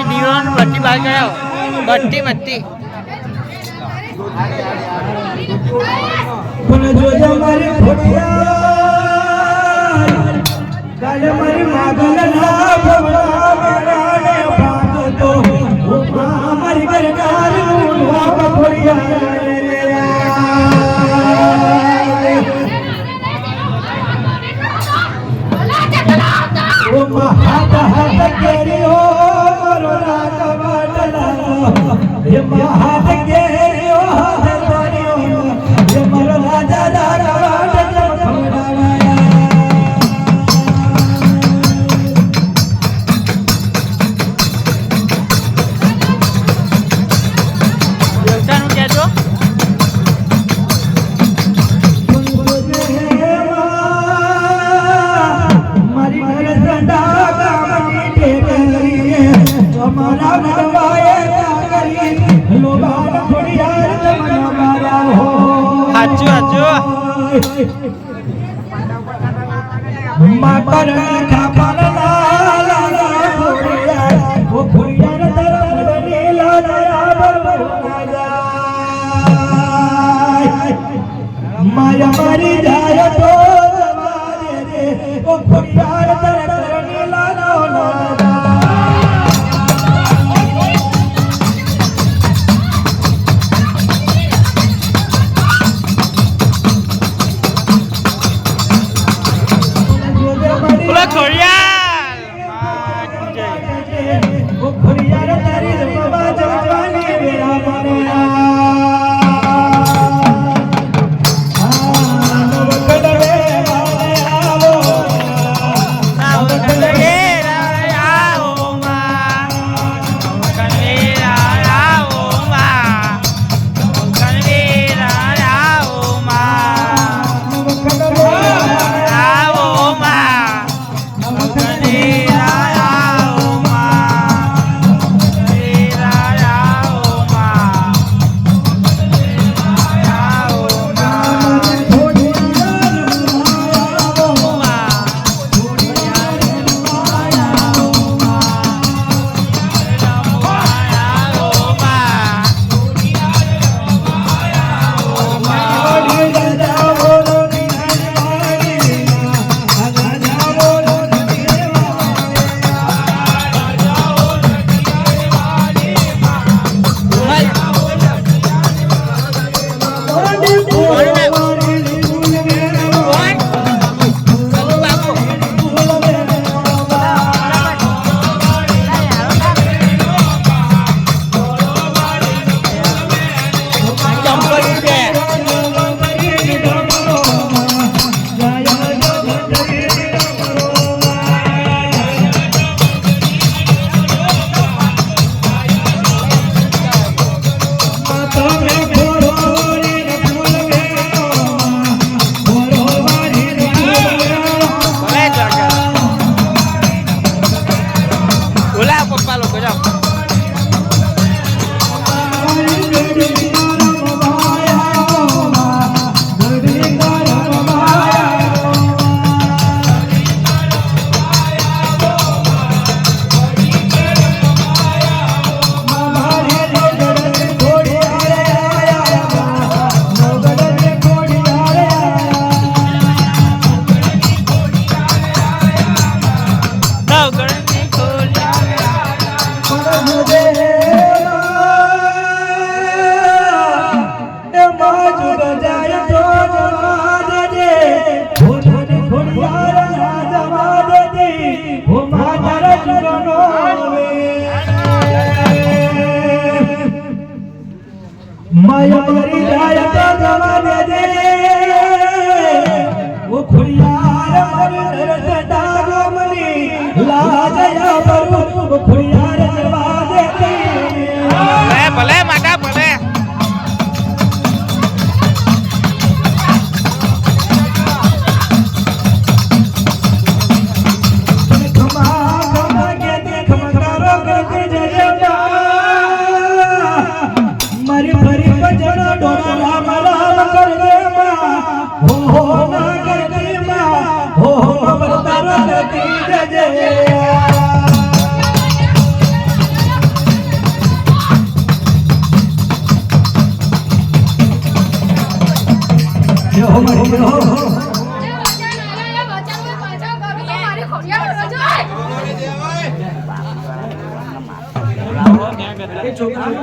દીવાન બત્તી બહાર કરાવો બત્તી બત્તી જોજો મારી ખોડિયાર કાલે મારી માગલ ના ભવડા મેરાને ભાગતો મારી ગરનાર નું વાપ ખોડિયાર ઓ હાથ હાથ કેરીઓ મારો રાત વાટલા હે હાથ કેરીઓ હાથ કેરીઓ હે મારો રાજા દારા વાટ ખવડાવાયા દેવતાનું કહેજો हमारा नवाए करी लोबान खोड़ियार तमना मारा हो हाचू हाचू मातर खापन लाला खोड़ियार वो खोड़ियार तरफ नीला नया बरबरा जाए माया मारी जाए तो मारे रे वो खोड़ियार तरफ नीला नया माया मरी जाए तो जमाने दे वो खुड़ियार मरी नरस डागो मनी ला जया बरु वो खुड़ियार जवा देती भले भले माता भले खमा खमा के देख मकारो करके जया मरी भरी बजन डोरा राम राम कर दे मां हो ना कर दे मां हो बरता બેહો મારી બેહો છોકરા